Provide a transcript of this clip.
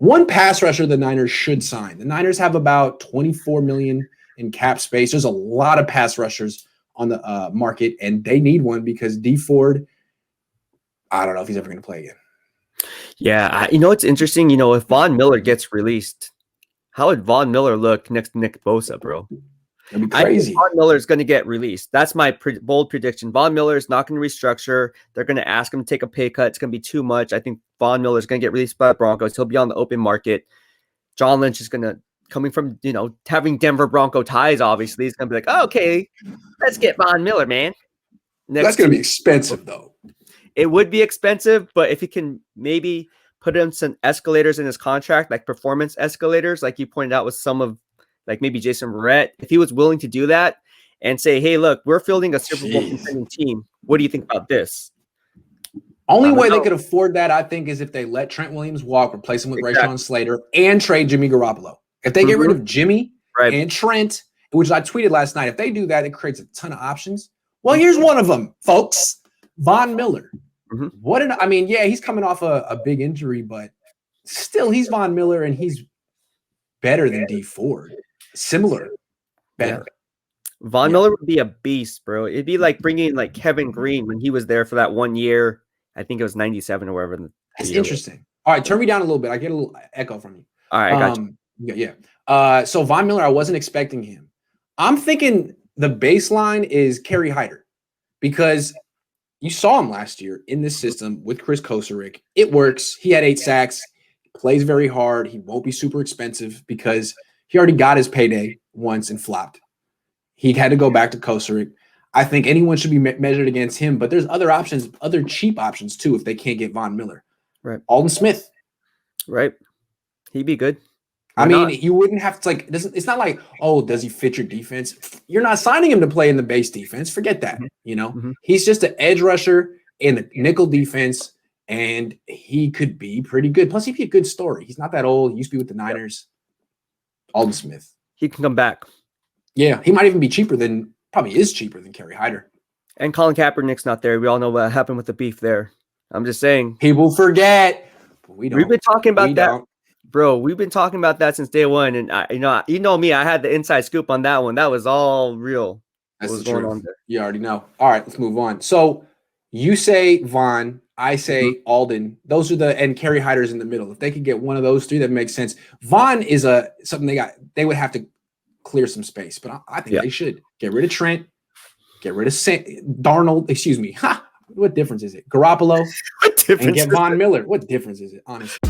one pass rusher the Niners should sign. The Niners have about $24 million in cap space. There's a lot of pass rushers on the market, and they need one because D Ford, I don't know if he's ever going to play again. Yeah, it's interesting. If Von Miller gets released, how would Von Miller look next to Nick Bosa, bro? That'd be crazy. I think Von Miller is going to get released. That's my bold prediction. Von Miller is not going to restructure. They're going to ask him to take a pay cut. It's going to be too much. I think Von Miller is going to get released by the Broncos. He'll be on the open market. John Lynch is going to, coming from, having Denver Bronco ties, obviously, he's going to be like, oh, okay, let's get Von Miller, man. That's going to be expensive, though. It would be expensive, but if he can maybe put in some escalators in his contract, like performance escalators, like you pointed out with some of, like maybe Jason Verrett, if he was willing to do that and say, hey, look, we're fielding a Super Bowl contending team. What do you think about this? Only way they could afford that, I think, is if they let Trent Williams walk, replace him with Rashawn Slater, and trade Jimmy Garoppolo. If they get rid of Jimmy and Trent, which I tweeted last night, if they do that, it creates a ton of options. Well, here's one of them, folks. Von Miller. He's coming off a big injury, but still, he's Von Miller, and he's better than D Ford. Similar, better. Yeah. Von Miller would be a beast, bro. It'd be like bringing like Kevin Green when he was there for that 1 year. I think it was 97 or wherever. That's interesting. All right, turn me down a little bit. I get a little echo from you. All right, I got you. Yeah. So Von Miller, I wasn't expecting him. I'm thinking the baseline is Kerry Hyder because you saw him last year in this system with Chris Kosarick. It works. He had 8 sacks. Plays very hard. He won't be super expensive because he already got his payday once and flopped. He had to go back to Kosarick. I think anyone should be measured against him, but there's other options, other cheap options too if they can't get Von Miller. Right. Alden Smith. Right. He'd be good. You wouldn't have to it's not like, oh, does he fit your defense? You're not signing him to play in the base defense. Forget that. He's just an edge rusher in the nickel defense, and he could be pretty good. Plus, he'd be a good story. He's not that old. He used to be with the Niners. Alden Smith. He can come back. Yeah, he might even be cheaper than Kerry Hyder. And Colin Kaepernick's not there. We all know what happened with the beef there. I'm just saying. People forget. But we've been talking about that. Bro, we've been talking about that since day one. And, you know me, I had the inside scoop on that one. That was all real. That's what was going on there. You already know. All right, let's move on. So you say Von, I say Alden. Those are and Kerry Hyder's in the middle. If they could get one of those three, that makes sense. Von is something they would have to clear some space, but I think they should get rid of Trent, get rid of Darnold. Excuse me. What difference is it? Garoppolo. What difference? And get Von Miller. What difference is it? Honestly.